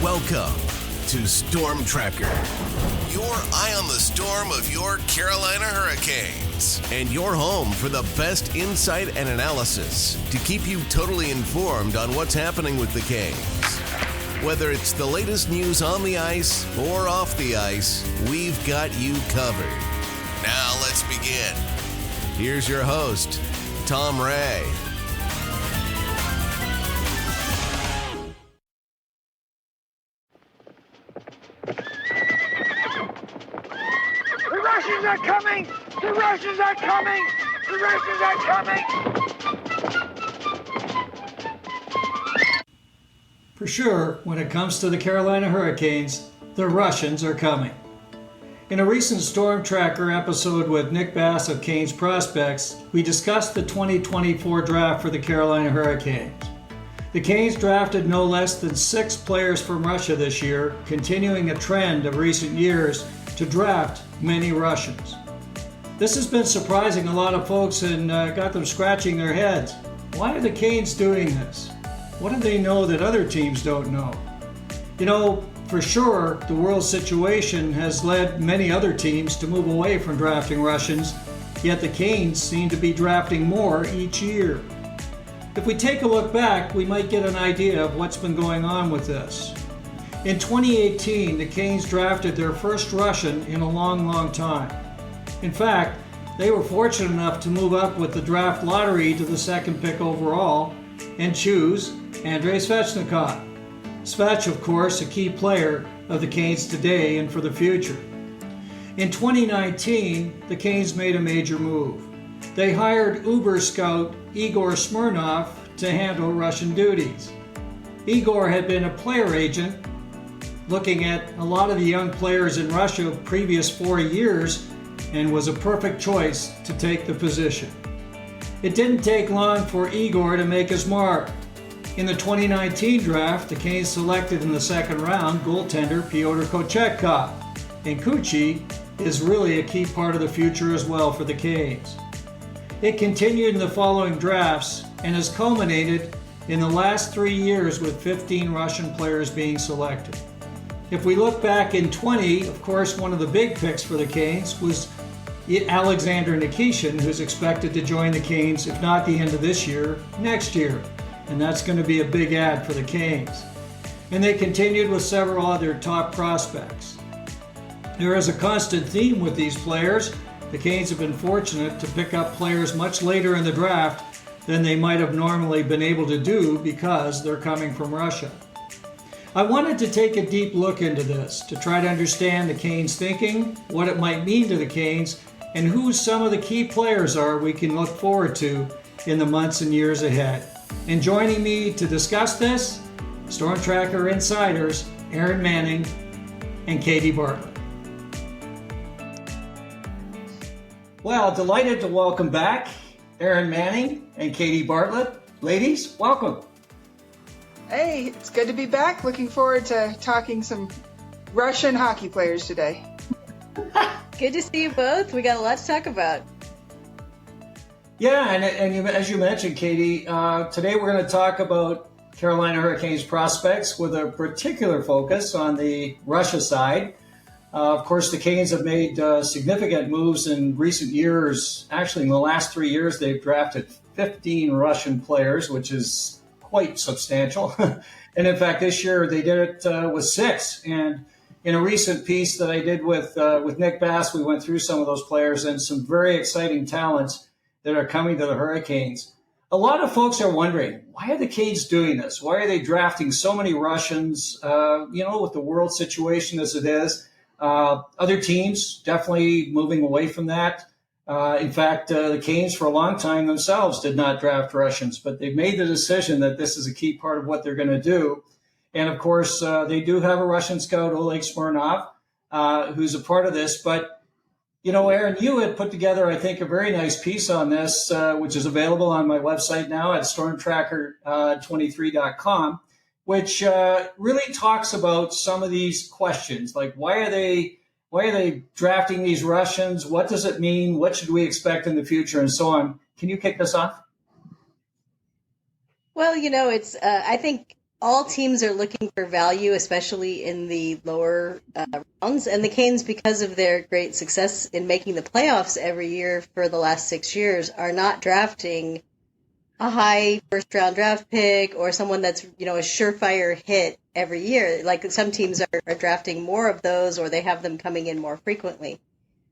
Welcome to Storm Tracker, your eye on the storm of your Carolina Hurricanes, and your home for the best insight and analysis to keep you totally informed on what's happening with the Canes. Whether it's the latest news on the ice or off the ice, we've got you covered. Now let's begin. Here's your host, Tom Ray. The Russians are coming! The Russians are coming! The Russians are coming! For sure, when it comes to the Carolina Hurricanes, the Russians are coming. In a recent Storm Tracker episode with Nick Bass of Canes Prospects, we discussed the 2024 draft for the Carolina Hurricanes. The Canes drafted no less than 6 players from Russia this year, continuing a trend of recent years to draft many Russians. This has been surprising a lot of folks and got them scratching their heads. Why are the Canes doing this? What do they know that other teams don't know? You know, for sure, the world situation has led many other teams to move away from drafting Russians, yet the Canes seem to be drafting more each year. If we take a look back, we might get an idea of what's been going on with this. In 2018, the Canes drafted their first Russian in a long time. In fact, they were fortunate enough to move up with the draft lottery to the second pick overall and choose Andrei Svechnikov. Svech, of course, a key player of the Canes today and for the future. In 2019, the Canes made a major move. They hired Uber scout Igor Smirnov to handle Russian duties. Igor had been a player agent looking at a lot of the young players in Russia of previous 4 years and was a perfect choice to take the position. It didn't take long for Igor to make his mark. In the 2019 draft, the Canes selected in the second round goaltender Pyotr Kochetkov, and Kuchi is really a key part of the future as well for the Canes. It continued in the following drafts and has culminated in the last 3 years with 15 Russian players being selected. If we look back in 20, of course, one of the big picks for the Canes was Alexander Nikishin, who's expected to join the Canes, if not the end of this year, next year. And that's going to be a big add for the Canes. And they continued with several other top prospects. There is a constant theme with these players. The Canes have been fortunate to pick up players much later in the draft than they might have normally been able to do because they're coming from Russia. I wanted to take a deep look into this to try to understand the Canes' thinking, what it might mean to the Canes, and who some of the key players are we can look forward to in the months and years ahead. And joining me to discuss this, Storm Tracker insiders Aaron Manning and Katie Bartlett. Well, delighted to welcome back Aaron Manning and Katie Bartlett. Ladies, welcome. Hey, it's good to be back. Looking forward to talking some Russian hockey players today. Good to see you both. We got a lot to talk about. Yeah, and you, as you mentioned, Katie, today we're going to talk about Carolina Hurricanes prospects with a particular focus on the Russia side. Of course, the Canes have made significant moves in recent years. Actually, in the last 3 years, they've drafted 15 Russian players, which is quite substantial. And in fact, this year they did it with 6. And in a recent piece that I did with Nick Bass, we went through some of those players and some very exciting talents that are coming to the Hurricanes. A lot of folks are wondering, why are the Canes doing this? Why are they drafting so many Russians, with the world situation as it is? Other teams definitely moving away from that. In fact, the Canes for a long time themselves did not draft Russians, but they've made the decision that this is a key part of what they're going to do. And of course, they do have a Russian scout, Oleg Smirnov, who's a part of this. But, you know, Aaron, you had put together, I think, a very nice piece on this, which is available on my website now at stormtracker23.com, which really talks about some of these questions, like why are they drafting these Russians? What does it mean? What should we expect in the future, and so on? Can you kick this off? Well, it's I think all teams are looking for value, especially in the lower rounds. And the Canes, because of their great success in making the playoffs every year for the last 6 years, are not drafting a high first round draft pick or someone that's, a surefire hit every year. Like some teams are drafting more of those, or they have them coming in more frequently.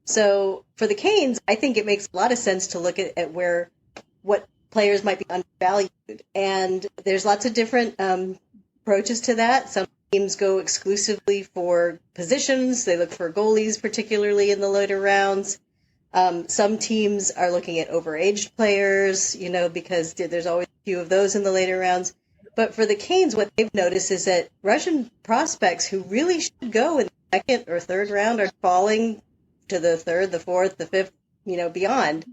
So for the Canes, I think it makes a lot of sense to look at what players might be undervalued. And there's lots of different approaches to that. Some teams go exclusively for positions. They look for goalies, particularly in the later rounds. Some teams are looking at overaged players, because there's always a few of those in the later rounds. But for the Canes, what they've noticed is that Russian prospects who really should go in the second or third round are falling to the third, the fourth, the fifth, beyond.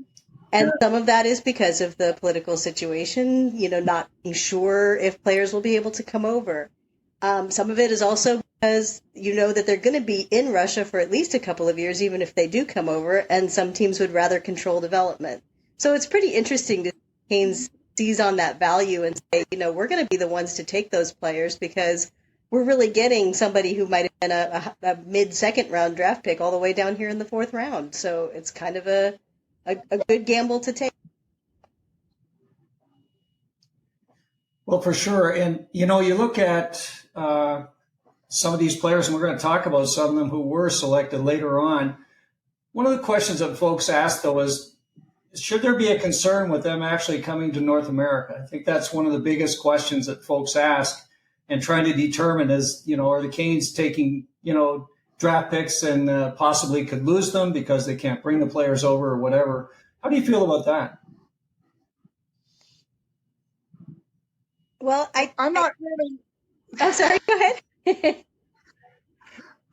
And some of that is because of the political situation, not being sure if players will be able to come over. Some of it is also because that they're going to be in Russia for at least a couple of years, even if they do come over, and some teams would rather control development. So it's pretty interesting to see Canes seize on that value and say, we're going to be the ones to take those players because we're really getting somebody who might have been a mid-second round draft pick all the way down here in the fourth round. So it's kind of a good gamble to take. Well, for sure. And, you look at some of these players, and we're going to talk about some of them who were selected later on. One of the questions that folks ask, though, is should there be a concern with them actually coming to North America? I think that's one of the biggest questions that folks ask and trying to determine is, are the Canes taking, draft picks and possibly could lose them because they can't bring the players over or whatever. How do you feel about that? Well, I'm not really. Oh, sorry. Go ahead.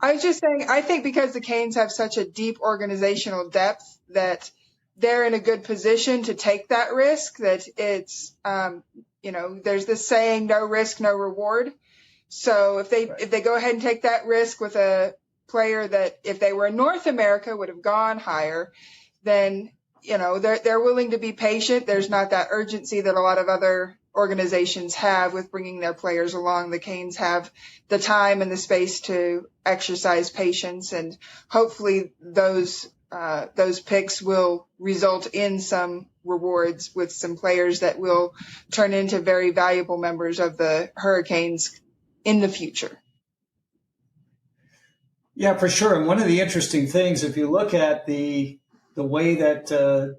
I was just saying, I think because the Canes have such a deep organizational depth that they're in a good position to take that risk, that it's, there's this saying, no risk, no reward. So if they go ahead and take that risk with a player that if they were in North America would have gone higher, then, they're willing to be patient. There's not that urgency that a lot of other organizations have with bringing their players along. The Canes have the time and the space to exercise patience, and hopefully those picks will result in some rewards with some players that will turn into very valuable members of the Hurricanes in the future. Yeah, for sure. And one of the interesting things, if you look at the way that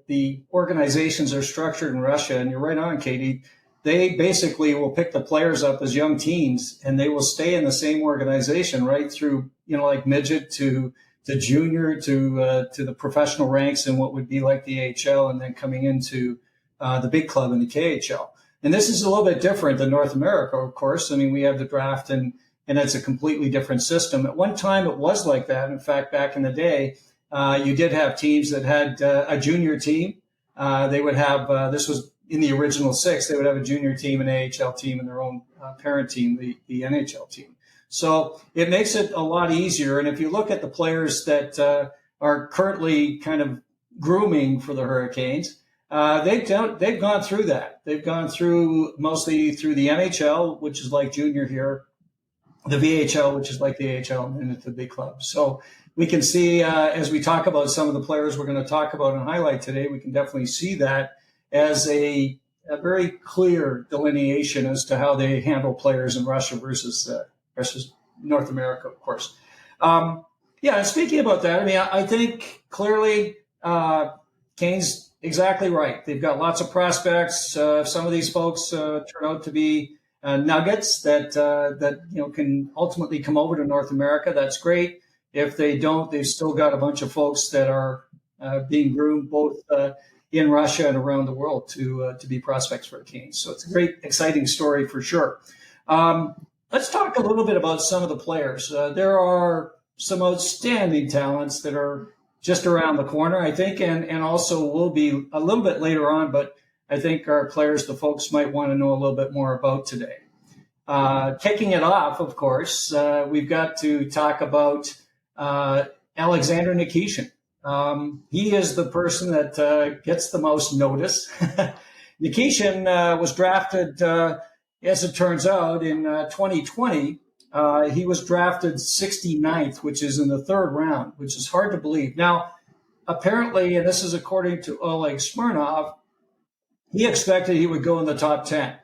the organizations are structured in Russia, and you're right on, Katie, they basically will pick the players up as young teens, and they will stay in the same organization right through, like midget to junior to the professional ranks in what would be like the AHL, and then coming into the big club in the KHL. And this is a little bit different than North America, of course. I mean, we have the draft, and it's a completely different system. At one time, it was like that. In fact, back in the day, you did have teams that had a junior team. They would have, this was in the original six, they would have a junior team, an AHL team, and their own parent team, the NHL team. So it makes it a lot easier. And if you look at the players that are currently kind of grooming for the Hurricanes, they've gone through that. They've gone through mostly through the NHL, which is like junior here, the VHL, which is like the AHL, and into the big club. So we can see as we talk about some of the players we're going to talk about and highlight today, we can definitely see that as a very clear delineation as to how they handle players in Russia versus North America, of course. Yeah, and speaking about that, I mean, I think clearly Kane's exactly right. They've got lots of prospects. If some of these folks turn out to be nuggets that can ultimately come over to North America, that's great. If they don't, they've still got a bunch of folks that are being groomed both in Russia and around the world to be prospects for the Canes. So it's a great, exciting story for sure. Let's talk a little bit about some of the players. There are some outstanding talents that are just around the corner, I think, and also will be a little bit later on, but I think our players, the folks might want to know a little bit more about today. Kicking it off, of course, we've got to talk about Alexander Nikishin. He is the person that gets the most notice. Nikishin was drafted as it turns out, in 2020, he was drafted 69th, which is in the third round, which is hard to believe. Now, apparently, and this is according to Oleg Smirnov, he expected he would go in the top 10.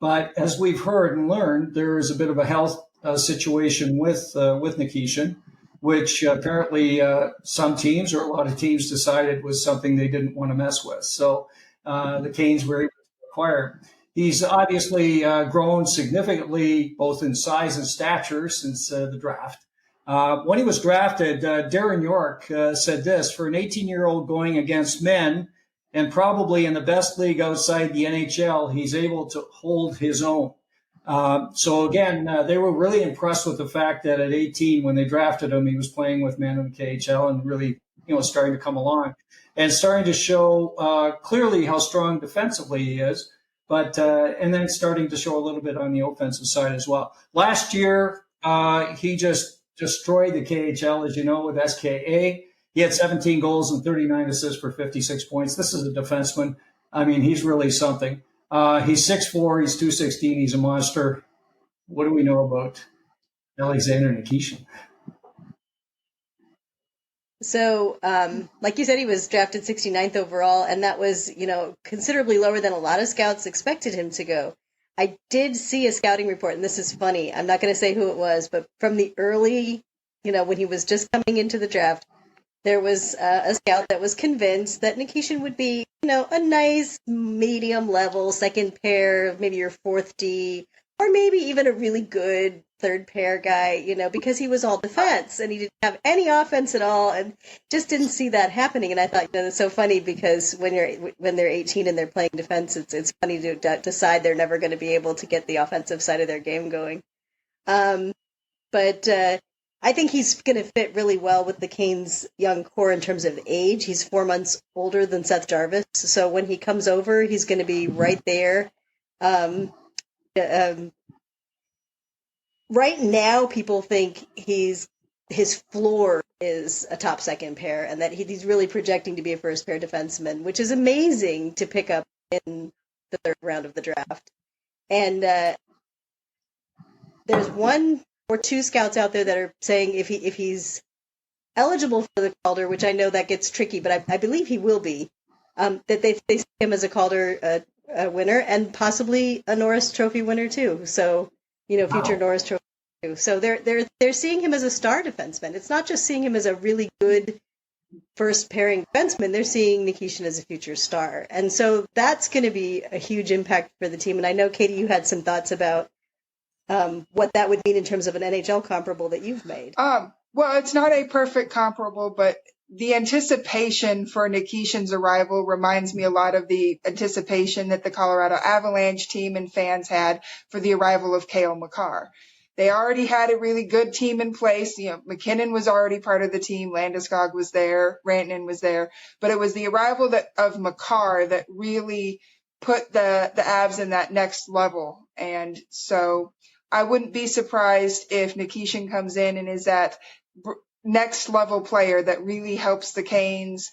But as we've heard and learned, there is a bit of a health situation with Nikishin, which apparently some teams or a lot of teams decided was something they didn't want to mess with. So the Canes were able to acquire. He's obviously grown significantly, both in size and stature, since the draft. When he was drafted, Darren York said this: for an 18-year-old going against men, and probably in the best league outside the NHL, he's able to hold his own. So again, they were really impressed with the fact that at 18, when they drafted him, he was playing with men in the KHL and really, starting to come along and starting to show clearly how strong defensively he is, but and then starting to show a little bit on the offensive side as well. Last year, he just destroyed the KHL, as you know, with SKA. He had 17 goals and 39 assists for 56 points. This is a defenseman. I mean, he's really something. He's 6'4", he's 216, he's a monster. What do we know about Alexander Nikishin? So, like you said, he was drafted 69th overall, and that was, considerably lower than a lot of scouts expected him to go. I did see a scouting report, and this is funny. I'm not going to say who it was, but from the early, when he was just coming into the draft, there was a scout that was convinced that Nikishin would be, a nice medium level second pair, maybe your fourth D, or maybe even a really good third pair guy, because he was all defense and he didn't have any offense at all, and just didn't see that happening. And I thought, it's so funny because when they're 18 and they're playing defense, it's funny to decide they're never going to be able to get the offensive side of their game going. But I think he's going to fit really well with the Canes' young core in terms of age. He's 4 months older than Seth Jarvis, so when he comes over, he's going to be right there. Right now, people think his floor is a top second pair, and that he's really projecting to be a first pair defenseman, which is amazing to pick up in the third round of the draft. And there's one or two scouts out there that are saying if he's eligible for the Calder, which I know that gets tricky, but I believe he will be, that they see him as a Calder winner and possibly a Norris Trophy winner too. So, future Norris Trophy too. So they're seeing him as a star defenseman. It's not just seeing him as a really good first pairing defenseman. They're seeing Nikishin as a future star. And so that's going to be a huge impact for the team. And I know, Katie, you had some thoughts about what that would mean in terms of an NHL comparable that you've made. Well, it's not a perfect comparable, but the anticipation for Nikishin's arrival reminds me a lot of the anticipation that the Colorado Avalanche team and fans had for the arrival of Cale Makar. They already had a really good team in place. McKinnon was already part of the team. Landeskog was there. Rantanen was there. But it was the arrival of Makar that really put the Avs in that next level. And so I wouldn't be surprised if Nikishin comes in and is that next level player that really helps the Canes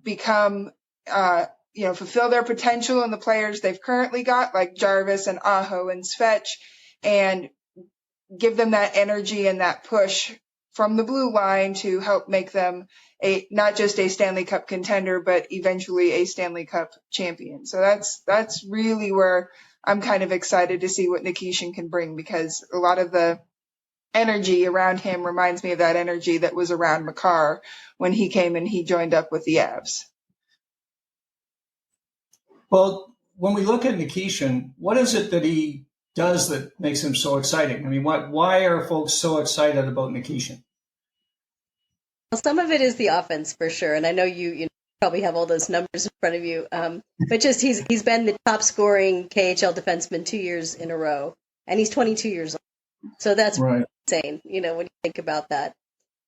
become, fulfill their potential in the players they've currently got, like Jarvis and Aho and Svetch, and give them that energy and that push from the blue line to help make them not just a Stanley Cup contender, but eventually a Stanley Cup champion. So that's really where I'm kind of excited to see what Nikishin can bring, because a lot of the energy around him reminds me of that energy that was around Makar when he came and he joined up with the Avs. Well, when we look at Nikishin, what is it that he does that makes him so exciting? I mean, why are folks so excited about Nikishin? Well, some of it is the offense for sure, and I know you probably have all those numbers in front of you. But just he's been the top scoring KHL defenseman 2 years in a row, and he's 22 years old. So that's right. Insane, when you think about that.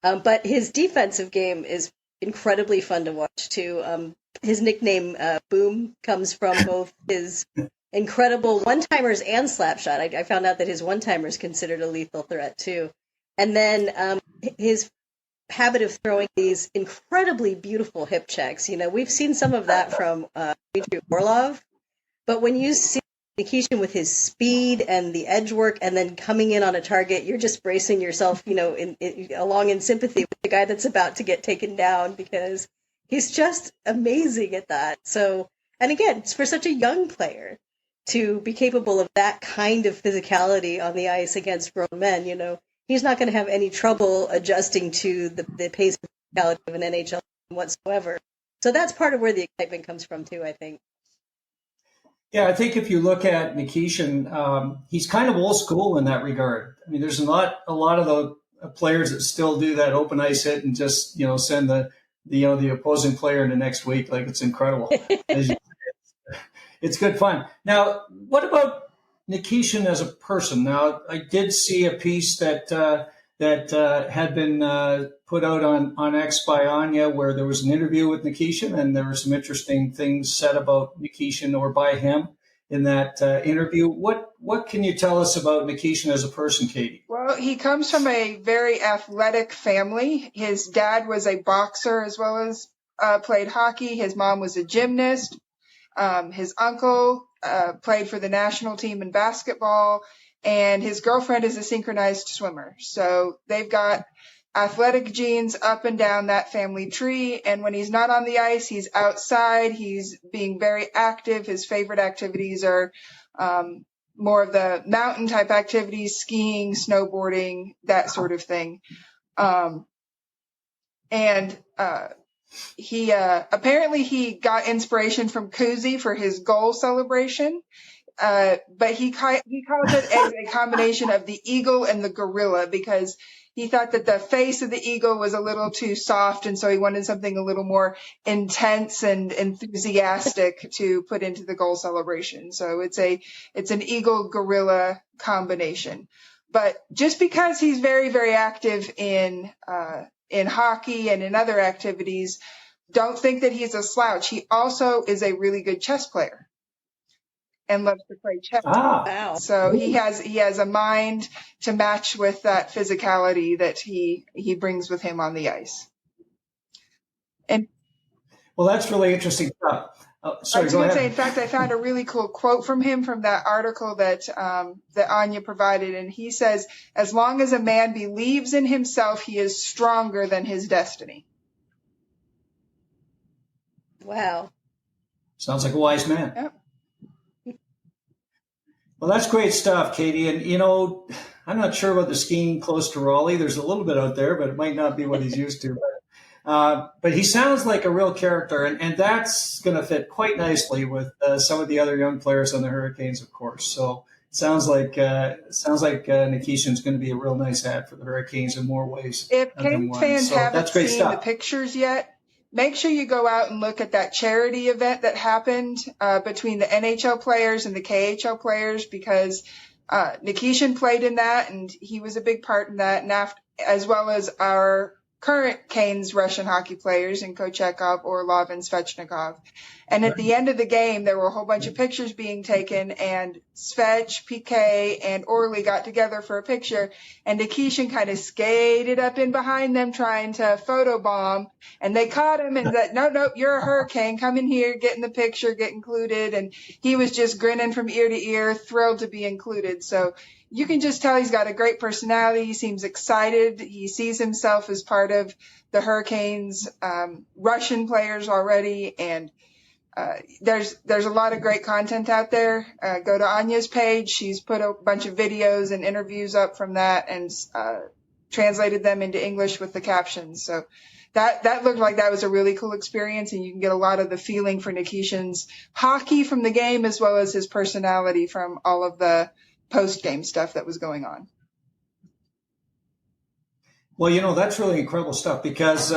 But his defensive game is incredibly fun to watch too. His nickname Boom comes from both his incredible one-timers and slap shot. I found out that his one-timer is considered a lethal threat too. And then his habit of throwing these incredibly beautiful hip checks. We've seen some of that from Dmitry Orlov, but when you see Nikishin with his speed and the edge work, and then coming in on a target, you're just bracing yourself, along in sympathy with the guy that's about to get taken down, because he's just amazing at that. So, and again, it's for such a young player to be capable of that kind of physicality on the ice against grown men. He's not going to have any trouble adjusting to the pace and physicality of an NHL whatsoever. So that's part of where the excitement comes from too, I think. Yeah, I think if you look at Nikishin, he's kind of old school in that regard. I mean, there's a lot of the players that still do that open ice hit and just send the opposing player in the next week. Like, it's incredible. It's good fun. Now, what about Nikishin as a person? Now, I did see a piece that had been put out on X by Anya, where there was an interview with Nikishin, and there were some interesting things said about Nikishin or by him in that interview. What can you tell us about Nikishin as a person, Katie? Well, he comes from a very athletic family. His dad was a boxer as well as played hockey. His mom was a gymnast. His uncle played for the national team in basketball, and his girlfriend is a synchronized swimmer. So they've got athletic genes up and down that family tree. And when he's not on the ice, he's outside. He's being very active. His favorite activities are more of the mountain type activities, skiing, snowboarding, that sort of thing. He apparently he got inspiration from Kuzi for his goal celebration. But he calls it as a combination of the eagle and the gorilla, because he thought that the face of the eagle was a little too soft, and so he wanted something a little more intense and enthusiastic to put into the goal celebration. So it's an eagle gorilla combination. But just because he's very, very active in hockey and in other activities, don't think that he's a slouch. He also is a really good chess player and loves to play chess. Wow. So he has a mind to match with that physicality that he brings with him on the ice. And well, that's really interesting stuff. Sorry, I was go going to ahead. say, in fact, I found a really cool quote from him from that article that Anya provided, and he says, "As long as a man believes in himself, he is stronger than his destiny." Wow. Sounds like a wise man. Yep. Well, that's great stuff, Katie. And, I'm not sure about the skiing close to Raleigh. There's a little bit out there, but it might not be what he's used to. But he sounds like a real character, and that's going to fit quite nicely with some of the other young players on the Hurricanes, of course. So it sounds like Nikishin's going to be a real nice ad for the Hurricanes in more ways. If than Canes one. fans So haven't that's great seen stuff. the pictures yet, make sure you go out and look at that charity event that happened between the NHL players and the KHL players, because Nikishin played in that, and he was a big part in that, and as well as our current Canes Russian hockey players in Kochekov, Orlov, and Svechnikov. And at the end of the game, there were a whole bunch of pictures being taken, and Svech, PK, and Orly got together for a picture, and Nikishin kind of skated up in behind them trying to photobomb, and they caught him and said, no, you're a Hurricane, come in here, get in the picture, get included. And he was just grinning from ear to ear, thrilled to be included. So you can just tell he's got a great personality. He seems excited. He sees himself as part of the Hurricanes, Russian players already. And there's a lot of great content out there. Go to Anya's page. She's put a bunch of videos and interviews up from that and translated them into English with the captions. So that looked like that was a really cool experience, and you can get a lot of the feeling for Nikishin's hockey from the game as well as his personality from all of the post-game stuff that was going on. Well, that's really incredible stuff, because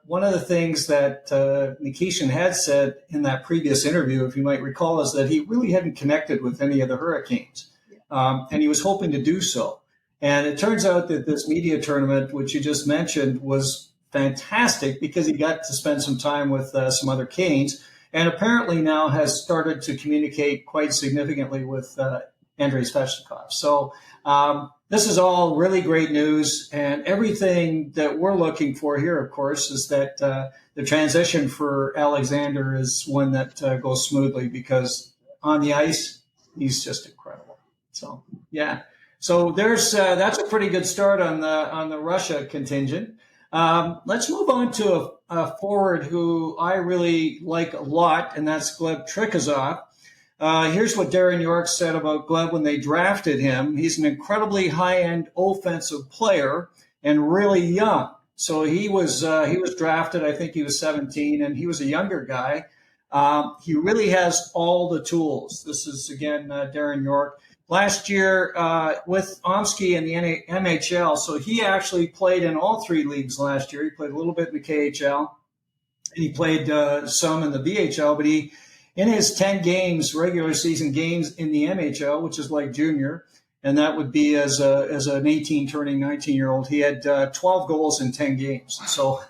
one of the things that Nikishin had said in that previous interview, if you might recall, is that he really hadn't connected with any of the Hurricanes, and he was hoping to do so. And it turns out that this media tournament, which you just mentioned, was fantastic because he got to spend some time with some other Canes, and apparently now has started to communicate quite significantly with Andrei Svechnikov. So this is all really great news, and everything that we're looking for here, of course, is that the transition for Alexander is one that goes smoothly, because on the ice, he's just incredible. So yeah, so there's that's a pretty good start on the Russia contingent. Let's move on to a forward who I really like a lot, and that's Gleb Trikozov. Here's what Darren York said about Gleb when they drafted him. He's an incredibly high-end offensive player and really young. So he was drafted, I think he was 17, and he was a younger guy. He really has all the tools. This is, again, Darren York. Last year with Omsky in the MHL, so he actually played in all three leagues last year. He played a little bit in the KHL, and he played some in the VHL, but in his 10 games, regular season games in the MHL, which is like junior, and that would be as an 18 turning 19-year-old, he had 12 goals in 10 games. So,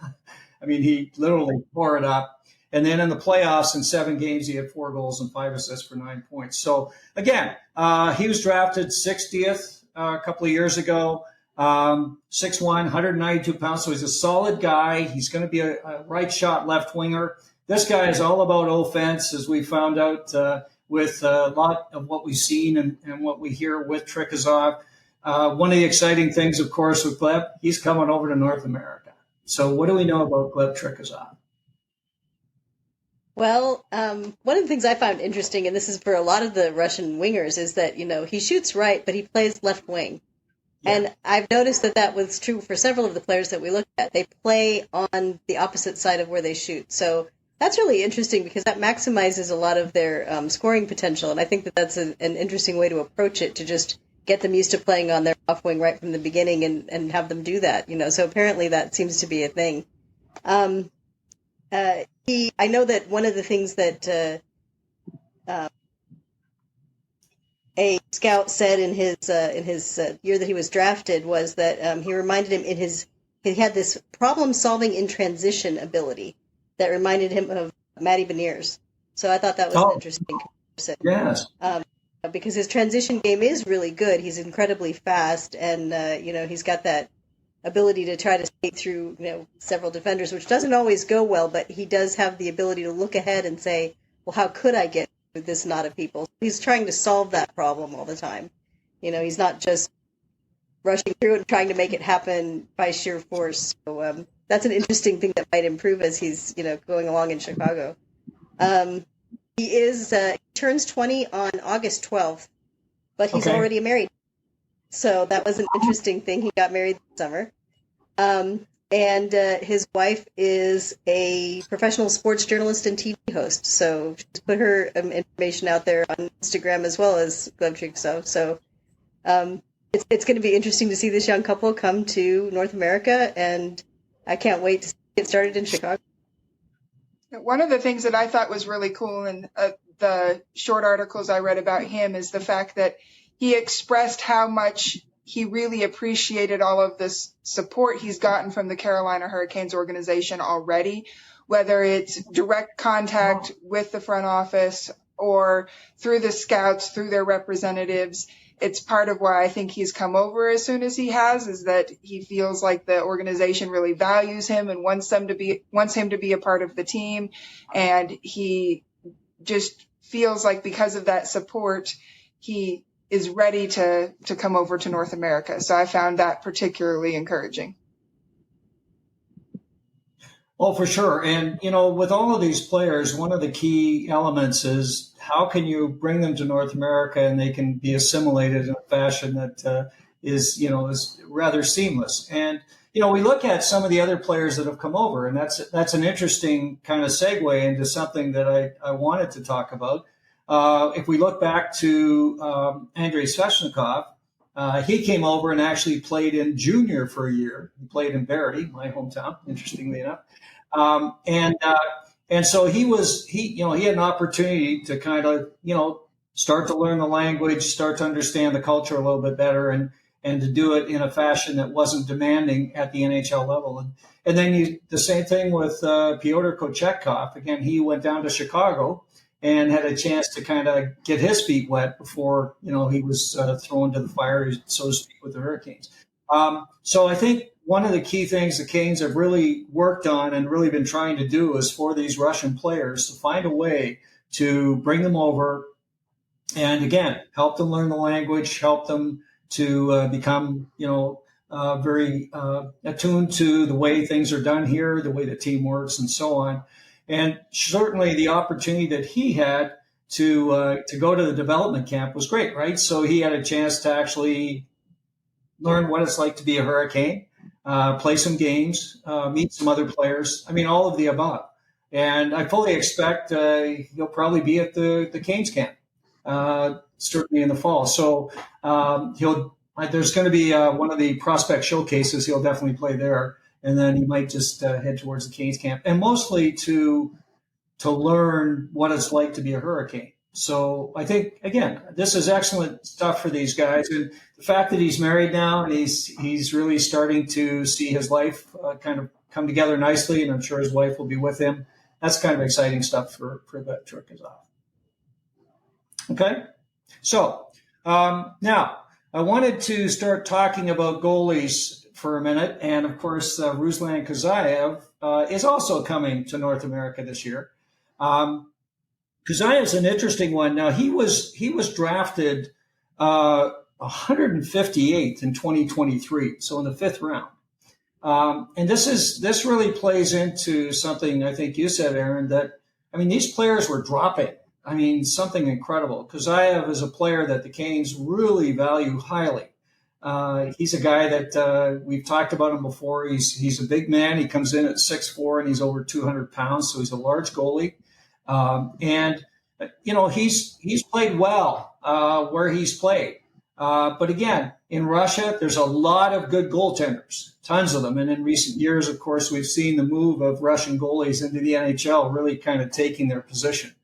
I mean, he literally tore it up. And then in the playoffs, in 7 games, he had 4 goals and 5 assists for 9 points. So, again, he was drafted 60th a couple of years ago, 6'1", 192 pounds. So he's a solid guy. He's going to be a right shot left winger. This guy is all about offense, as we found out with a lot of what we've seen and what we hear with Trikozov. One of the exciting things, of course, with Gleb, he's coming over to North America. So what do we know about Gleb Trikozov? Well, one of the things I found interesting, and this is for a lot of the Russian wingers, is that, he shoots right, but he plays left wing. Yeah. And I've noticed that was true for several of the players that we looked at. They play on the opposite side of where they shoot. So that's really interesting because that maximizes a lot of their scoring potential. And I think that's an interesting way to approach it, to just get them used to playing on their off wing right from the beginning and have them do that. So apparently that seems to be a thing. I know that one of the things that a scout said in his year that he was drafted was that he reminded him he had this problem-solving in transition ability that reminded him of Matty Beniers. So I thought that was an interesting comparison. Yes. Because his transition game is really good. He's incredibly fast, and he's got that ability to try to skate through several defenders, which doesn't always go well, but he does have the ability to look ahead and say, well, how could I get through this knot of people? He's trying to solve that problem all the time. He's not just rushing through and trying to make it happen by sheer force. So that's an interesting thing that might improve as he's going along in Chicago. He turns 20 on August 12th, but he's already married. So that was an interesting thing. He got married this summer. And his wife is a professional sports journalist and TV host. So she's put her information out there on Instagram as well as Gleb Trikozov. So it's going to be interesting to see this young couple come to North America, and I can't wait to get started in Chicago. One of the things that I thought was really cool in the short articles I read about him is the fact that he expressed how much he really appreciated all of this support he's gotten from the Carolina Hurricanes organization already, whether it's direct contact with the front office or through the scouts, through their representatives. It's part of why I think he's come over as soon as he has, is that he feels like the organization really values him and wants him to be a part of the team. And he just feels like because of that support, he is ready to come over to North America. So I found that particularly encouraging. Oh, for sure. And, with all of these players, one of the key elements is how can you bring them to North America and they can be assimilated in a fashion that is rather seamless. And, we look at some of the other players that have come over, and that's an interesting kind of segue into something that I wanted to talk about. If we look back to Andrei Svechnikov, he came over and actually played in junior for a year. He played in Barrie, my hometown, interestingly enough. And so he had an opportunity to kind of, start to learn the language, start to understand the culture a little bit better, and to do it in a fashion that wasn't demanding at the NHL level. And then the same thing with Pyotr Kochetkov. Again, he went down to Chicago and had a chance to kind of get his feet wet before, he was thrown to the fire, so to speak, with the Hurricanes. So I think one of the key things the Canes have really worked on and really been trying to do is for these Russian players to find a way to bring them over, and again, help them learn the language, help them to become, very attuned to the way things are done here, the way the team works, and so on. And certainly the opportunity that he had to go to the development camp was great, right? So he had a chance to actually learn what it's like to be a Hurricane, play some games, meet some other players. I mean, all of the above. And I fully expect he'll probably be at the Canes camp, certainly in the fall. So there's going to be one of the prospect showcases. He'll definitely play there. And then he might just head towards the Canes camp, and mostly to learn what it's like to be a Hurricane. So I think, again, this is excellent stuff for these guys. And the fact that he's married now and he's really starting to see his life kind of come together nicely, and I'm sure his wife will be with him. That's kind of exciting stuff for Gleb Trikozov. Okay? So now I wanted to start talking about goalies for a minute. And, of course, Ruslan Khazheyev is also coming to North America this year. Khazheyev's an interesting one. Now, he was drafted 158th in 2023, so in the 5th round. And this really plays into something I think you said, Aaron, that, I mean, these players were dropping. I mean, something incredible. Khazheyev is a player that the Canes really value highly. He's a guy that we've talked about him before. He's a big man. He comes in at 6'4", and he's over 200 pounds, so he's a large goalie. And he's played well where he's played. But again, in Russia, there's a lot of good goaltenders, tons of them. And in recent years, of course, we've seen the move of Russian goalies into the NHL really kind of taking their position.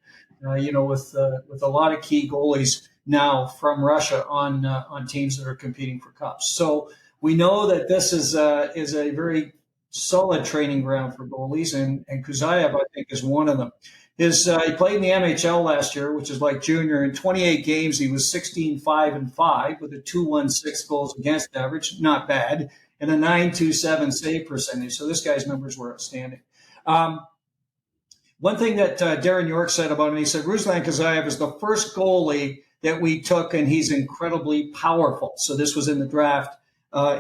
With a lot of key goalies now from Russia on teams that are competing for cups. So we know that this is a very solid training ground for goalies, and Khazheyev, I think, is one of them. He played in the MHL last year, which is like junior. In 28 games, he was 16-5-5 with a 2.16 goals against average, not bad, and a 9.27 save percentage. So this guy's numbers were outstanding. One thing that Darren York said about him, he said, Ruslan Khazheyev is the first goalie that we took, and he's incredibly powerful. So this was in the draft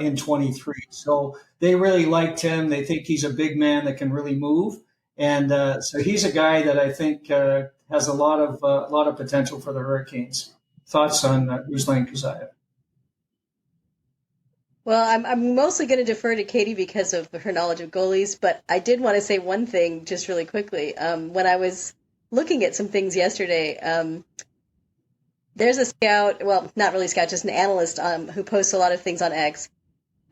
in 23. So they really liked him. They think he's a big man that can really move. And so he's a guy that I think has a lot of potential for the Hurricanes. Thoughts on Ruslan Khazheyev? Well, I'm mostly going to defer to Katie because of her knowledge of goalies, but I did want to say one thing just really quickly. When I was looking at some things yesterday, there's a scout, well, not really a scout, just an analyst who posts a lot of things on X.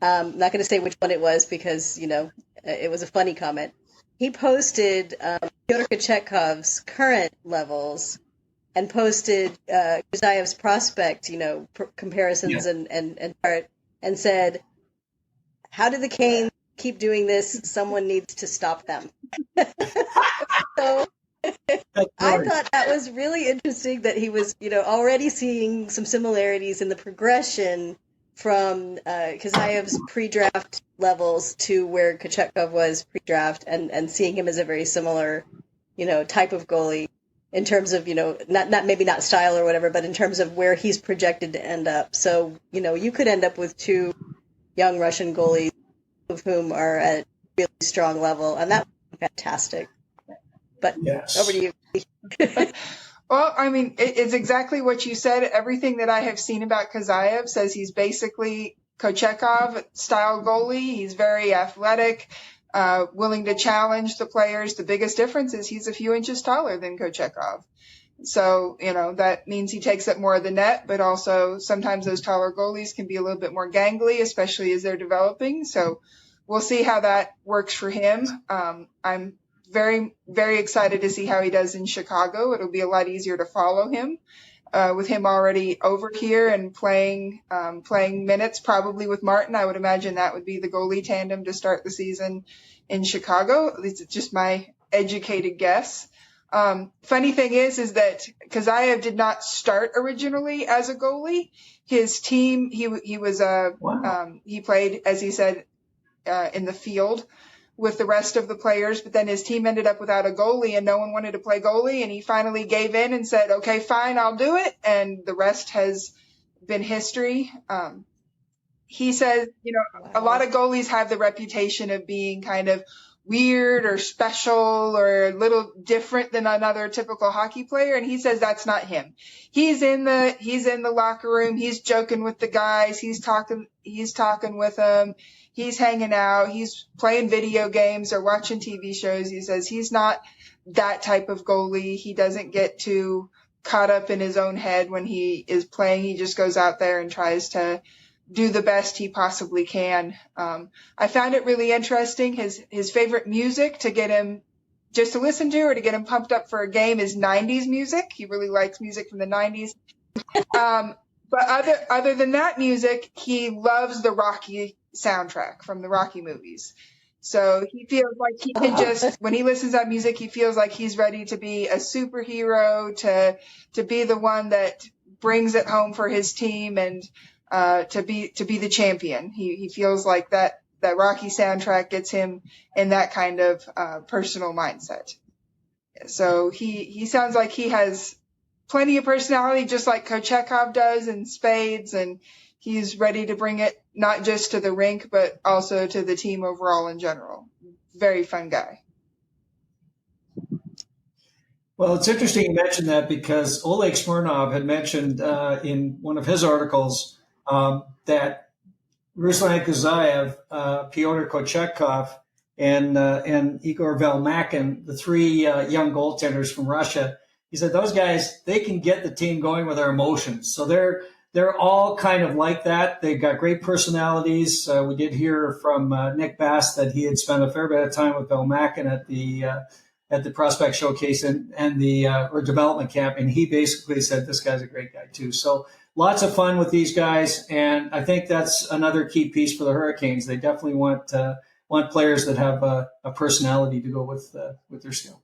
I'm not going to say which one it was because, it was a funny comment. He posted Fyodor Kochekov's current levels and posted Khazheyev's prospect, comparisons and chart, and said, how do the Canes keep doing this? Someone needs to stop them. So I thought that was really interesting that he was, already seeing some similarities in the progression from Khazheyev's pre-draft levels to where Kochekov was pre-draft, and seeing him as a very similar, type of goalie in terms of, not maybe not style or whatever, but in terms of where he's projected to end up. So, you could end up with two young Russian goalies, of whom are at a really strong level, and that would be fantastic. But yes. Over to you. Well, I mean, it's exactly what you said. Everything that I have seen about Khazheyev says he's basically Kochekov style goalie. He's very athletic, willing to challenge the players. The biggest difference is he's a few inches taller than Kochekov. So, that means he takes up more of the net, but also sometimes those taller goalies can be a little bit more gangly, especially as they're developing. So we'll see how that works for him. I'm very, very excited to see how he does in Chicago. It'll be a lot easier to follow him with him already over here and playing minutes, probably with Martin. I would imagine that would be the goalie tandem to start the season in Chicago. At least it's just my educated guess. Funny thing is that Khazheyev did not start originally as a goalie. His team, he was he played, as he said, in the field. with the rest of the players, but then his team ended up without a goalie and no one wanted to play goalie, and he finally gave in and said, okay, fine, I'll do it. And the rest has been history. He says, a lot of goalies have the reputation of being kind of weird or special or a little different than another typical hockey player. And he says that's not him. He's in the locker room. He's joking with the guys. He's talking with them. He's hanging out. He's playing video games or watching TV shows. He says he's not that type of goalie. He doesn't get too caught up in his own head when he is playing. He just goes out there and tries to do the best he possibly can. I found it really interesting. His favorite music to get him just to listen to or to get him pumped up for a game is 90s music. He really likes music from the 90s. But other than that music, he loves the Rocky soundtrack from the Rocky movies. So he feels like he can just, when he listens to that music, he feels like he's ready to be a superhero, to be the one that brings it home for his team and to be the champion. He feels like that Rocky soundtrack gets him in that kind of personal mindset. So he sounds like he has plenty of personality, just like Kochetkov does in spades, and he's ready to bring it not just to the rink, but also to the team overall in general. Very fun guy. Well, it's interesting you mentioned that because Oleg Smirnov had mentioned in one of his articles that Ruslan Khazheyev, Pyotr Kochetkov, and Igor Velmakin, the three young goaltenders from Russia, he said those guys, they can get the team going with their emotions. So they're all kind of like that. They've got great personalities. We did hear from Nick Bass that he had spent a fair bit of time with Velmakin at the prospect showcase and the or development camp, and he basically said this guy's a great guy too. So lots of fun with these guys, and I think that's another key piece for the Hurricanes. They definitely want players that have a personality to go with their skill.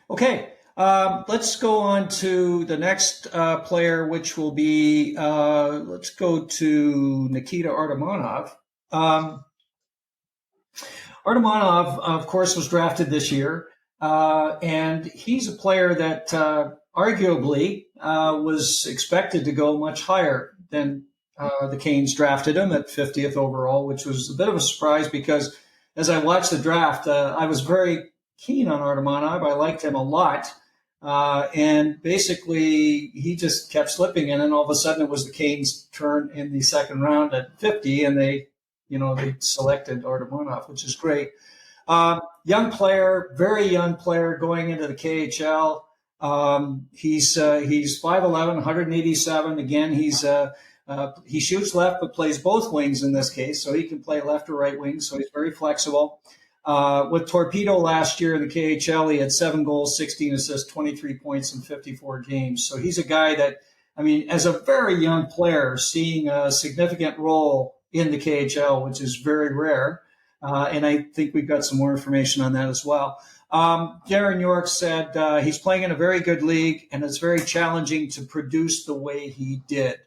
Okay, let's go on to the next player, which will be let's go to Nikita Artamonov. Artamonov, of course, was drafted this year, and he's a player that arguably was expected to go much higher than the Canes drafted him at 50th overall, which was a bit of a surprise because as I watched the draft, I was very keen on Artamonov. I liked him a lot. And basically, he just kept slipping. And then all of a sudden, it was the Canes' turn in the second round at 50, and they selected Artamonov, which is great. Young player, very young player going into the KHL. He's 5'11", 187. Again, he shoots left but plays both wings in this case, so he can play left or right wing. So he's very flexible. With Torpedo last year in the KHL, he had 7 goals, 16 assists, 23 points in 54 games. So he's a guy that, as a very young player, seeing a significant role in the KHL, which is very rare. And I think we've got some more information on that as well. Darren York said he's playing in a very good league, and it's very challenging to produce the way he did.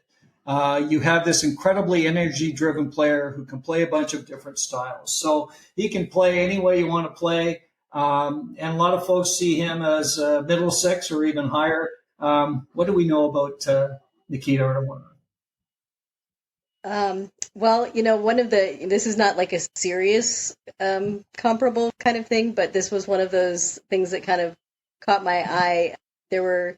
You have this incredibly energy-driven player who can play a bunch of different styles. So he can play any way you want to play. And a lot of folks see him as middle six or even higher. What do we know about Nikita Artamonov? Well, this is not like a serious comparable kind of thing, but this was one of those things that kind of caught my eye. There were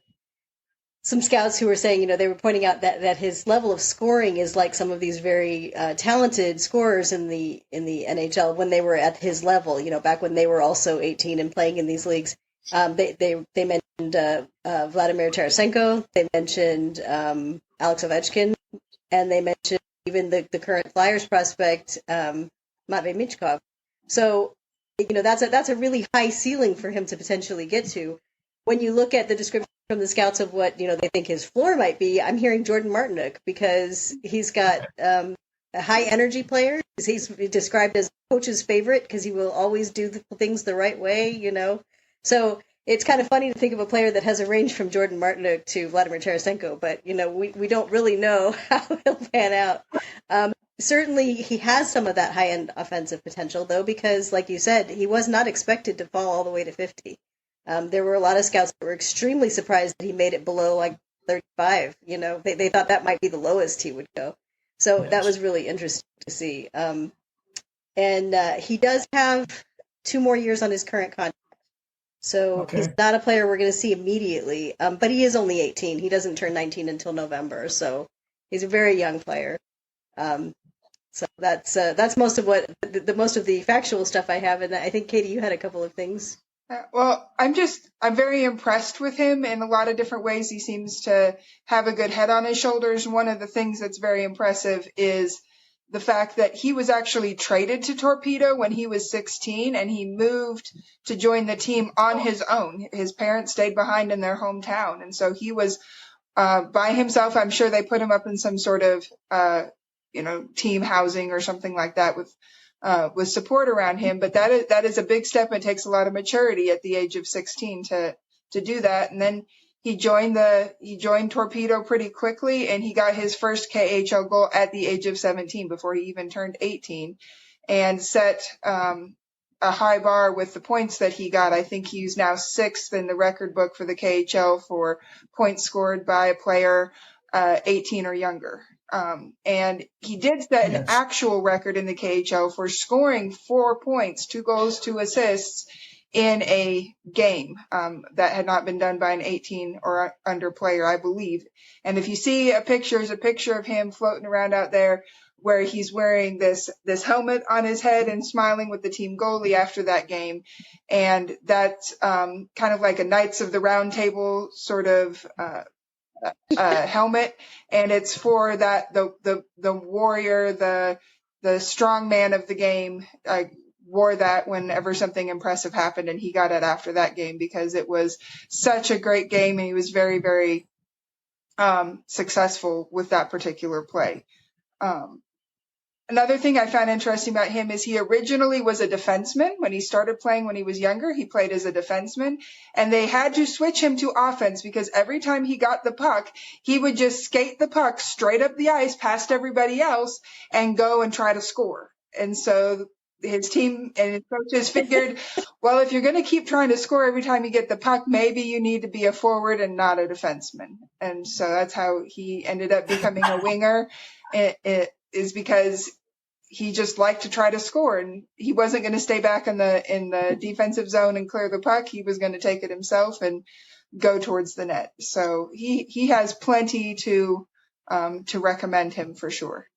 some scouts who were saying, they were pointing out that his level of scoring is like some of these very talented scorers in the NHL when they were at his level, back when they were also 18 and playing in these leagues. They mentioned Vladimir Tarasenko, they mentioned Alex Ovechkin, and they mentioned even the current Flyers prospect, Matvei Michkov. So, that's a really high ceiling for him to potentially get to. When you look at the description from the scouts of what, they think his floor might be, I'm hearing Jordan Martinook because he's got a high energy player. He's described as coach's favorite because he will always do things the right way, So it's kind of funny to think of a player that has a range from Jordan Martinook to Vladimir Tarasenko, but, we don't really know how he'll pan out. certainly he has some of that high-end offensive potential, though, because, like you said, he was not expected to fall all the way to 50. There were a lot of scouts that were extremely surprised that he made it below like 35. They thought that might be the lowest he would go. So that was really interesting to see. And he does have 2 more years on his current contract. So he's not a player we're going to see immediately, but he is only 18. He doesn't turn 19 until November, so he's a very young player. So that's most of most of the factual stuff I have, and I think Katie, you had a couple of things. Well, I'm very impressed with him in a lot of different ways. He seems to have a good head on his shoulders. One of the things that's very impressive is the fact that he was actually traded to Torpedo when he was 16, and he moved to join the team on his own. His parents stayed behind in their hometown, and so he was by himself. I'm sure they put him up in some sort of team housing or something like that with support around him. But that is a big step. It takes a lot of maturity at the age of 16 to do that. And then he joined Torpedo pretty quickly, and he got his first KHL goal at the age of 17 before he even turned 18, and set a high bar with the points that he got. I think he's now 6th in the record book for the KHL for points scored by a player 18 or younger. And he did set an actual record in the KHL for scoring 4 points, 2 goals, 2 assists in a game that had not been done by an 18 or under player, I believe. And if you see a picture of him floating around out there where he's wearing this helmet on his head and smiling with the team goalie after that game. And that's kind of like a Knights of the Round Table sort of helmet, and it's for that the warrior, the strong man of the game. I wore that whenever something impressive happened, and he got it after that game because it was such a great game, and he was very, very successful with that particular play. Another thing I found interesting about him is he originally was a defenseman. When he started playing when he was younger, he played as a defenseman, and they had to switch him to offense because every time he got the puck, he would just skate the puck straight up the ice past everybody else and go and try to score. And so his team and his coaches figured, well, if you're going to keep trying to score every time you get the puck, maybe you need to be a forward and not a defenseman. And so that's how he ended up becoming a winger. It is because he just liked to try to score, and he wasn't going to stay back in the defensive zone and clear the puck. He was going to take it himself and go towards the net. So he has plenty to recommend him for sure.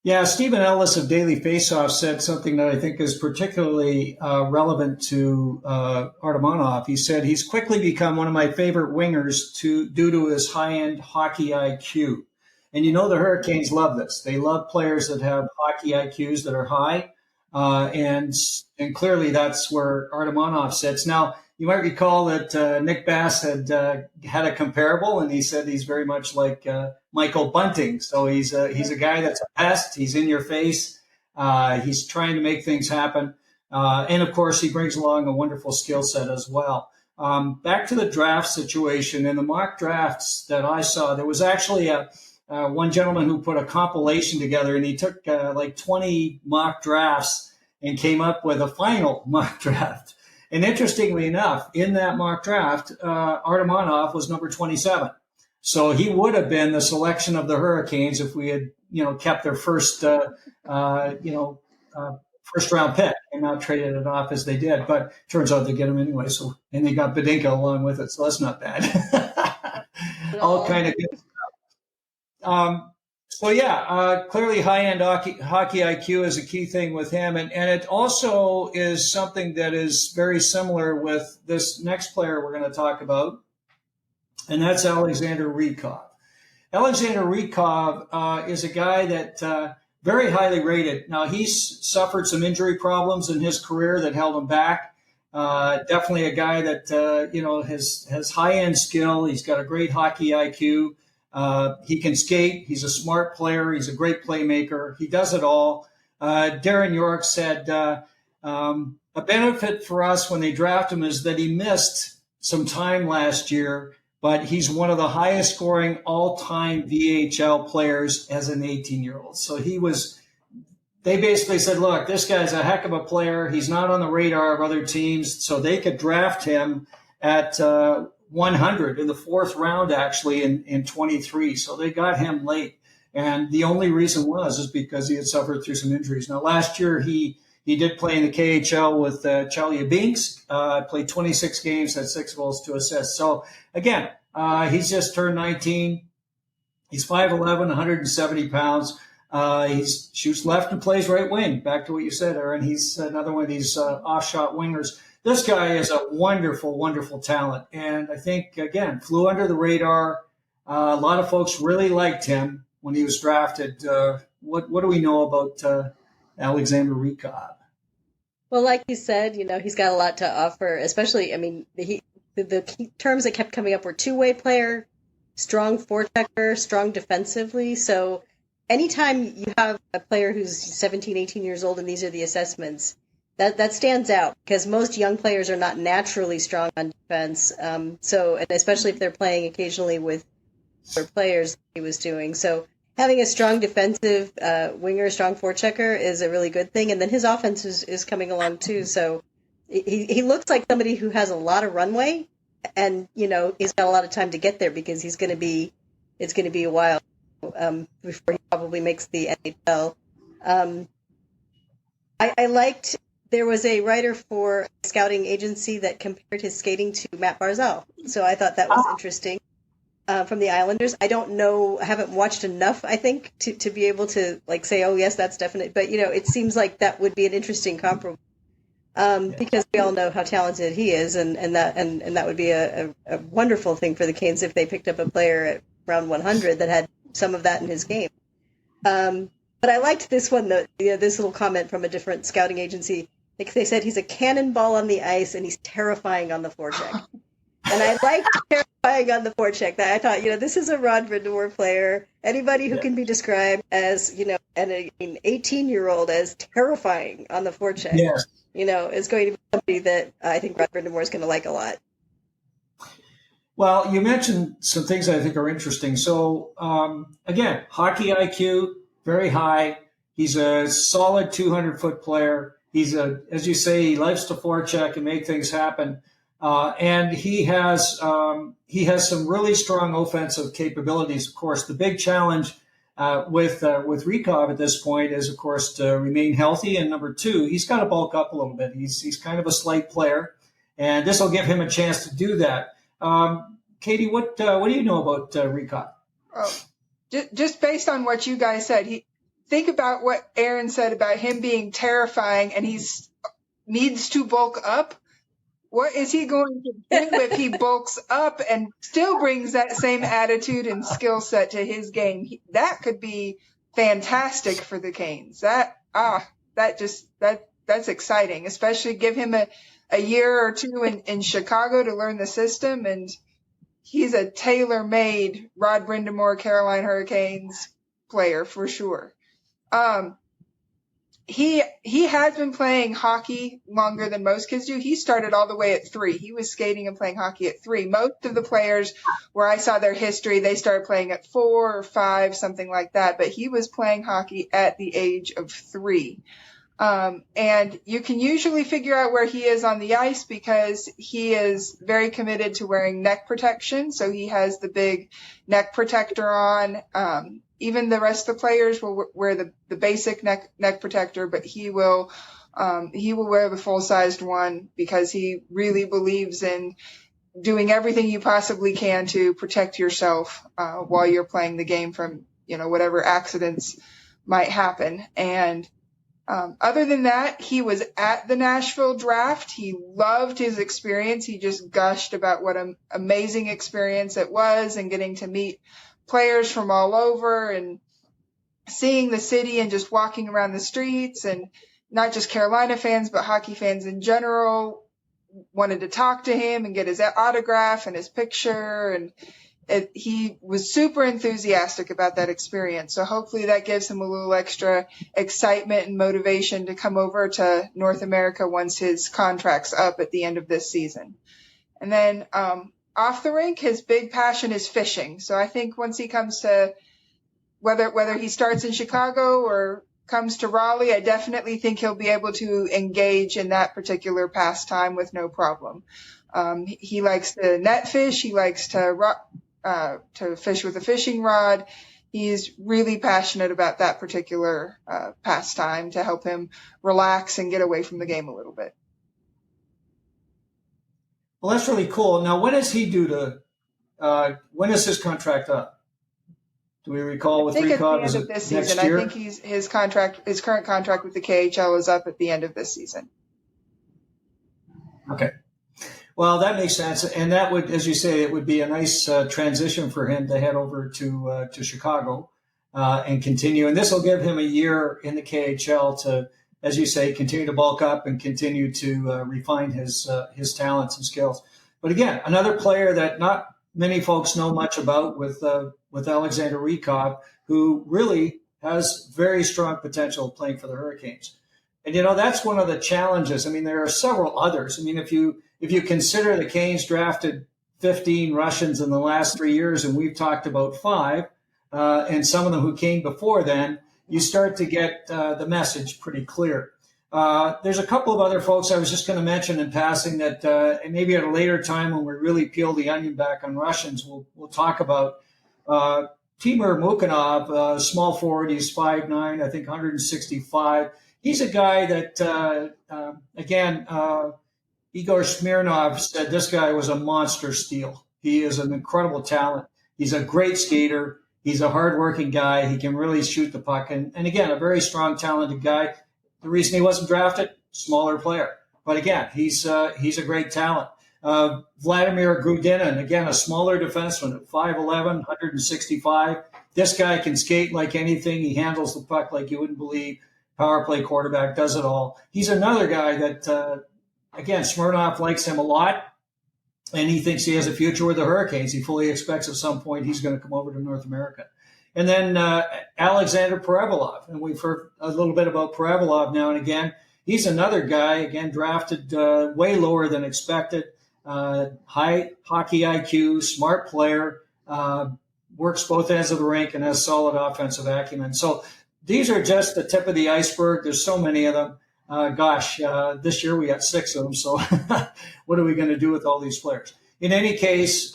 Yeah, Stephen Ellis of Daily Faceoff said something that I think is particularly relevant to Artamonov. He said he's quickly become one of my favorite wingers due to his high-end hockey IQ. And the Hurricanes love this. They love players that have hockey IQs that are high, and clearly that's where Artamonov sits. Now, you might recall that Nick Bass had a comparable, and he said he's very much like Michael Bunting. So he's a guy that's a pest. He's in your face. He's trying to make things happen, and of course he brings along a wonderful skill set as well. Back to the draft situation. In the mock drafts that I saw, there was actually one gentleman who put a compilation together, and he took like 20 mock drafts and came up with a final mock draft. And interestingly enough, in that mock draft, Artamonov was number 27. So he would have been the selection of the Hurricanes if we had, kept their first round pick and not traded it off as they did. But turns out they get him anyway. So, and they got Badinka along with it. So that's not bad. All kind of good. Clearly high-end hockey IQ is a key thing with him. And it also is something that is very similar with this next player we're going to talk about, and that's Alexander Rykov. Alexander Rykov is a guy that very highly rated. Now, he's suffered some injury problems in his career that held him back. Definitely a guy that, has high-end skill. He's got a great hockey IQ. He can skate. He's a smart player. He's a great playmaker. He does it all. Darren York said a benefit for us when they draft him is that he missed some time last year, but he's one of the highest scoring all-time VHL players as an 18-year-old. So they basically said, look, this guy's a heck of a player. He's not on the radar of other teams, so they could draft him at 100 in the fourth round, actually, in 23. So they got him late. And the only reason is because he had suffered through some injuries. Now, last year, he did play in the KHL with Chelyabinsk, played 26 games, had 6 goals, 2 assists. So, again, he's just turned 19. He's 5'11", 170 pounds. He shoots left and plays right wing. Back to what you said, Aaron. He's another one of these off-shot wingers. This guy is a wonderful, wonderful talent. And I think, again, flew under the radar. A lot of folks really liked him when he was drafted. What do we know about Alexander Rykov? Well, like you said, he's got a lot to offer, especially, the key terms that kept coming up were two-way player, strong forechecker, strong defensively. So anytime you have a player who's 17, 18 years old and these are the assessments, that stands out because most young players are not naturally strong on defense. And especially if they're playing occasionally with other players he was doing. So having a strong defensive winger, strong forechecker is a really good thing. And then his offense is coming along too. So he looks like somebody who has a lot of runway and, he's got a lot of time to get there because it's going to be a while before he probably makes the NHL. I liked, there was a writer for a scouting agency that compared his skating to Matt Barzal. So I thought that was interesting. From the Islanders. I don't know, I haven't watched enough, I think, to be able to say, oh yes, that's definite. But it seems like that would be an interesting comparable. Because we all know how talented he is, and that would be a wonderful thing for the Canes if they picked up a player at round 100 that had some of that in his game. But I liked this one, this little comment from a different scouting agency. They said he's a cannonball on the ice and he's terrifying on the forecheck. And I liked terrifying on the forecheck. I thought, this is a Rod Brind'Amour player. Anybody who can be described as, an 18-year-old as terrifying on the forecheck, is going to be somebody that I think Rod Brind'Amour is going to like a lot. Well, you mentioned some things I think are interesting. So, again, hockey IQ, very high. He's a solid 200-foot player. He's as you say, he likes to forecheck and make things happen. And he has some really strong offensive capabilities. Of course, the big challenge with Rykov at this point is, of course, to remain healthy. And number two, he's got to bulk up a little bit. He's kind of a slight player, and this will give him a chance to do that. Katie, what do you know about Rykov? Oh, just based on what you guys said, think about what Aaron said about him being terrifying, and needs to bulk up. What is he going to do if he bulks up and still brings that same attitude and skill set to his game? That could be fantastic for the Canes. That's exciting, especially give him a year or two in Chicago to learn the system. And he's a tailor-made Rod Brind'Amour Carolina Hurricanes player for sure. He has been playing hockey longer than most kids do. He started all the way at 3. He was skating and playing hockey at 3. Most of the players where I saw their history, they started playing at 4 or 5, something like that. But he was playing hockey at the age of 3. And you can usually figure out where he is on the ice because he is very committed to wearing neck protection. So he has the big neck protector on. Even the rest of the players will wear the basic neck protector, but he will wear the full-sized one because he really believes in doing everything you possibly can to protect yourself while you're playing the game from, whatever accidents might happen. And other than that, he was at the Nashville draft. He loved his experience. He just gushed about what an amazing experience it was and getting to meet players from all over and seeing the city and just walking around the streets, and not just Carolina fans, but hockey fans in general wanted to talk to him and get his autograph and his picture. And he was super enthusiastic about that experience. So hopefully that gives him a little extra excitement and motivation to come over to North America once his contract's up at the end of this season. And then, off the rink, his big passion is fishing. So I think once he comes to, whether he starts in Chicago or comes to Raleigh, I definitely think he'll be able to engage in that particular pastime with no problem. He likes to net fish. He likes to fish with a fishing rod. He's really passionate about that particular pastime to help him relax and get away from the game a little bit. Well, that's really cool. Now, when is he due to? When is his contract up? Do we recall with Rykov? I think at the end of this season. I think his current contract with the KHL is up at the end of this season. Okay. Well, that makes sense, and that would, as you say, it would be a nice transition for him to head over to Chicago and continue. And this will give him a year in the KHL to, as you say, continue to bulk up and continue to refine his talents and skills. But again, another player that not many folks know much about with Alexander Rykov, who really has very strong potential playing for the Hurricanes. And, that's one of the challenges. I mean, there are several others. I mean, if you consider the Canes drafted 15 Russians in the last 3 years, and we've talked about 5, and some of them who came before then, you start to get the message pretty clear. There's a couple of other folks I was just going to mention in passing that maybe at a later time when we really peel the onion back on Russians, we'll talk about. Timur Mukhanov, small forward, he's 5'9", I think 165. He's a guy that, Igor Smirnov said this guy was a monster steal. He is an incredible talent. He's a great skater. He's a hardworking guy. He can really shoot the puck. And again, a very strong, talented guy. The reason he wasn't drafted, smaller player. But again, he's a great talent. Vladimir Grudinin, again, a smaller defenseman at 5'11", 165. This guy can skate like anything. He handles the puck like you wouldn't believe. Power play quarterback, does it all. He's another guy that, again, Smirnoff likes him a lot, and he thinks he has a future with the Hurricanes. He fully expects at some point he's going to come over to North America. And then Alexander Perevalov, and we've heard a little bit about Perevalov now and again. He's another guy, again, drafted way lower than expected. High hockey IQ, smart player, works both ends of the rink and has solid offensive acumen. So these are just the tip of the iceberg. There's so many of them. This year we got 6 of them. So what are we going to do with all these players? In any case,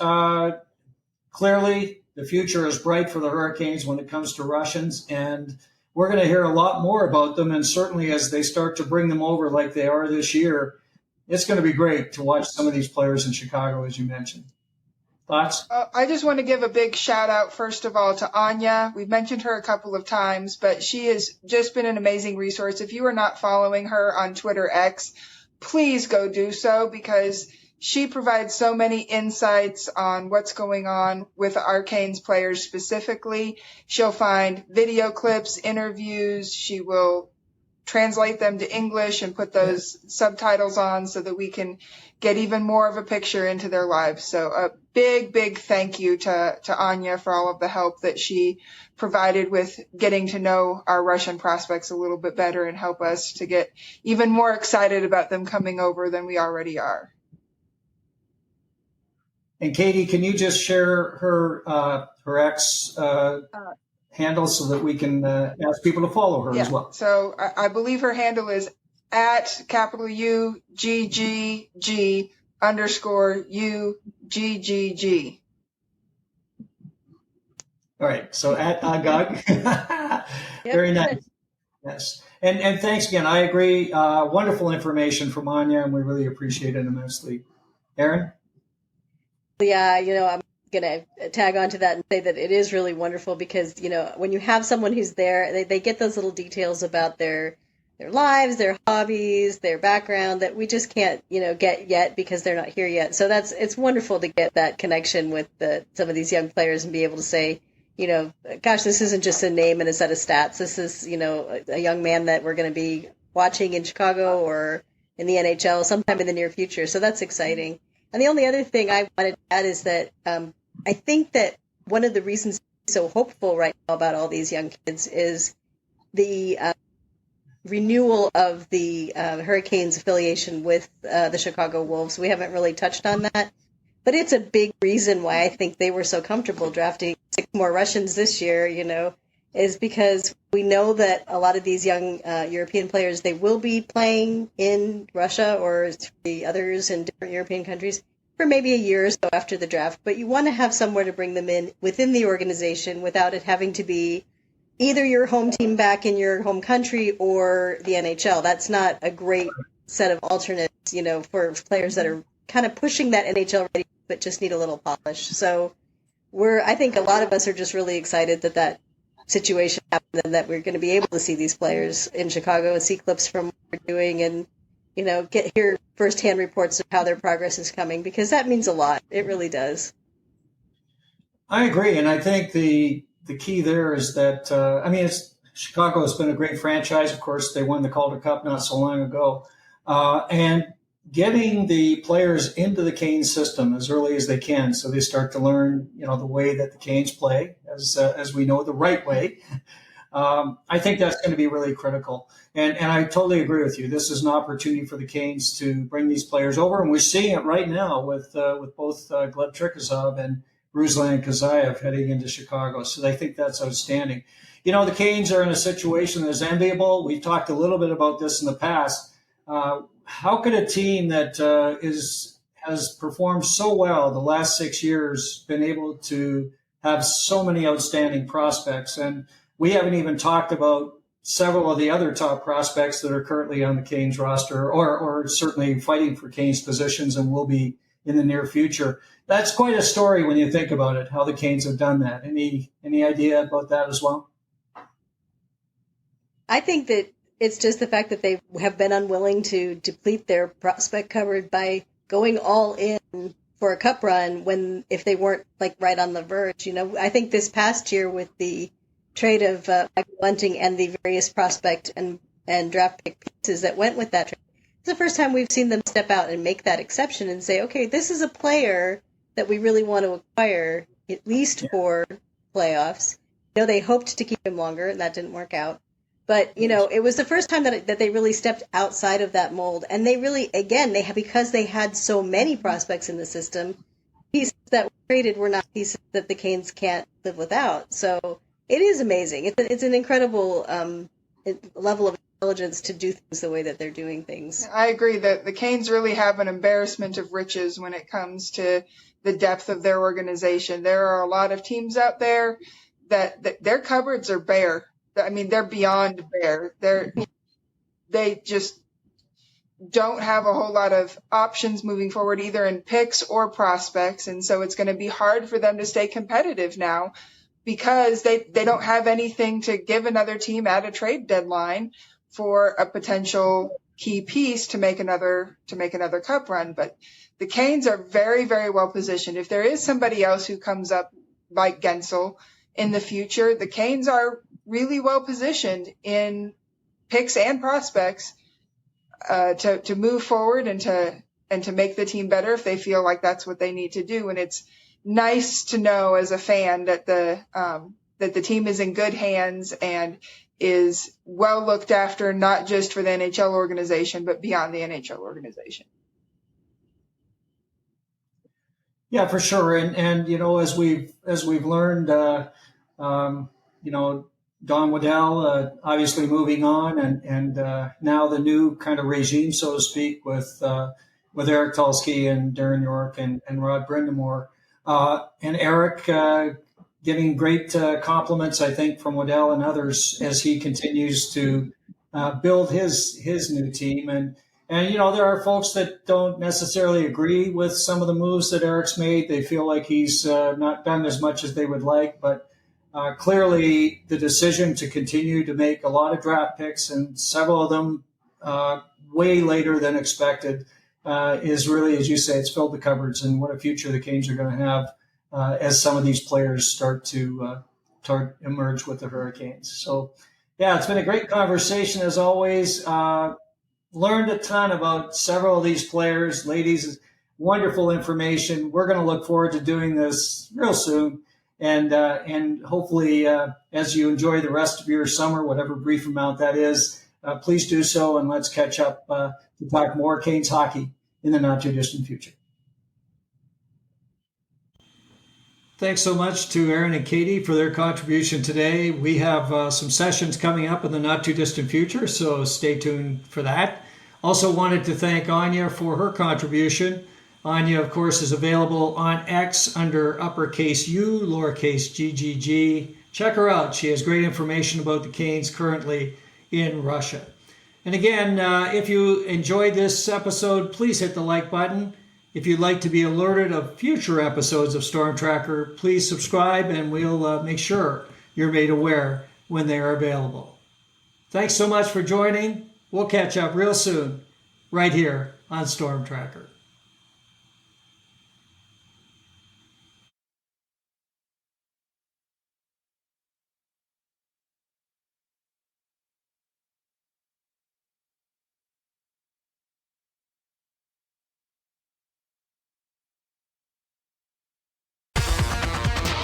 clearly the future is bright for the Hurricanes when it comes to Russians, and we're going to hear a lot more about them. And certainly as they start to bring them over like they are this year, it's going to be great to watch some of these players in Chicago, as you mentioned. Thoughts? I just want to give a big shout out, first of all, to Anya. We've mentioned her a couple of times, but she has just been an amazing resource. If you are not following her on Twitter X, please go do so, because she provides so many insights on what's going on with our Canes players specifically. She'll find video clips, interviews. She will translate them to English and put those subtitles on so that we can get even more of a picture into their lives. So a big, big thank you to Anya for all of the help that she provided with getting to know our Russian prospects a little bit better and help us to get even more excited about them coming over than we already are. And Katie, can you just share her X handle so that we can ask people to follow her as well? So I believe her handle is at UGGG_UGGG. All right. So at Agag. Very nice. Yes. And thanks again. I agree. Wonderful information from Anya, and we really appreciate it immensely. Aaron? Yeah, I'm going to tag on to that and say that it is really wonderful because, when you have someone who's there, they get those little details about their lives, their hobbies, their background that we just can't, get yet because they're not here yet. So it's wonderful to get that connection with some of these young players and be able to say, gosh, this isn't just a name and a set of stats. This is, a young man that we're going to be watching in Chicago or in the NHL sometime in the near future. So that's exciting. And the only other thing I wanted to add is that I think that one of the reasons I'm so hopeful right now about all these young kids is the renewal of the Hurricanes affiliation with the Chicago Wolves. We haven't really touched on that, But it's a big reason why I think they were so comfortable drafting 6 more Russians this year, is because we know that a lot of these young European players, they will be playing in Russia or the others in different European countries for maybe a year or so after the draft. But you want to have somewhere to bring them in within the organization without it having to be either your home team back in your home country or the NHL. That's not a great set of alternates, for players that are kind of pushing that NHL ready, but just need a little polish. So I think a lot of us are just really excited that situation happened and that we're going to be able to see these players in Chicago and see clips from what we're doing and, hear firsthand reports of how their progress is coming, because that means a lot. It really does. I agree. And I think the key there is that, Chicago has been a great franchise. Of course, they won the Calder Cup not so long ago. And getting the players into the Canes system as early as they can, so they start to learn, the way that the Canes play, as we know, the right way. I think that's going to be really critical. And I totally agree with you. This is an opportunity for the Canes to bring these players over, and we're seeing it right now with both Gleb Trikozov and Ruslan Khazheyev heading into Chicago. So I think that's outstanding. The Canes are in a situation that's enviable. We've talked a little bit about this in the past. How could a team that has performed so well the last 6 years been able to have so many outstanding prospects? And we haven't even talked about several of the other top prospects that are currently on the Canes roster or certainly fighting for Canes positions and will be in the near future. That's quite a story when you think about it, how the Canes have done that. Any idea about that as well? I think that it's just the fact that they have been unwilling to deplete their prospect cupboard by going all in for a cup run if they weren't right on the verge. I think this past year with the trade of Michael Bunting and the various prospect and draft pick pieces that went with that trade, it's the first time we've seen them step out and make that exception and say, okay, this is a player that we really want to acquire at least for playoffs. They hoped to keep him longer and that didn't work out. But, it was the first time that they really stepped outside of that mold. And they really, again, because they had so many prospects in the system, pieces that were traded were not pieces that the Canes can't live without. So it is amazing. It's an incredible level of intelligence to do things the way that they're doing things. I agree that the Canes really have an embarrassment of riches when it comes to the depth of their organization. There are a lot of teams out there that their cupboards are bare. They're beyond bare. They just don't have a whole lot of options moving forward, either in picks or prospects. And so it's going to be hard for them to stay competitive now because they don't have anything to give another team at a trade deadline for a potential key piece to make another cup run. But the Canes are very, very well positioned. If there is somebody else who comes up like Gensel in the future, the Canes are really well positioned in picks and prospects to move forward and to make the team better if they feel like that's what they need to do. And it's nice to know as a fan that the team is in good hands and is well looked after, not just for the NHL organization, but beyond the NHL organization. Yeah, for sure. And as we've learned, Don Waddell obviously moving on, and now the new kind of regime, so to speak, with Eric Tulsky and Darren York and Rod Brindamore, and Eric getting great compliments, I think, from Waddell and others as he continues to build his new team. And there are folks that don't necessarily agree with some of the moves that Eric's made. They feel like he's not done as much as they would like, but clearly, the decision to continue to make a lot of draft picks and several of them way later than expected is really, as you say, it's filled the cupboards, and what a future the Canes are going to have as some of these players start to emerge with the Hurricanes. So, yeah, it's been a great conversation as always. Learned a ton about several of these players. Ladies, wonderful information. We're going to look forward to doing this real soon. And hopefully, as you enjoy the rest of your summer, whatever brief amount that is, please do so, and let's catch up to talk more Canes hockey in the not-too-distant future. Thanks so much to Aaron and Katie for their contribution today. We have some sessions coming up in the not too distant future, so stay tuned for that. Also wanted to thank Anya for her contribution. Anya, of course, is available on X under uppercase U, lowercase GGG. Check her out. She has great information about the Canes currently in Russia. And again, if you enjoyed this episode, please hit the like button. If you'd like to be alerted of future episodes of Storm Tracker, please subscribe and we'll make sure you're made aware when they are available. Thanks so much for joining. We'll catch up real soon, right here on Storm Tracker.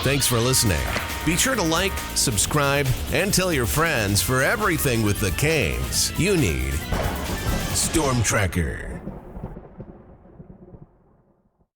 Thanks for listening. Be sure to like, subscribe, and tell your friends for everything with the Canes you need. Storm Tracker.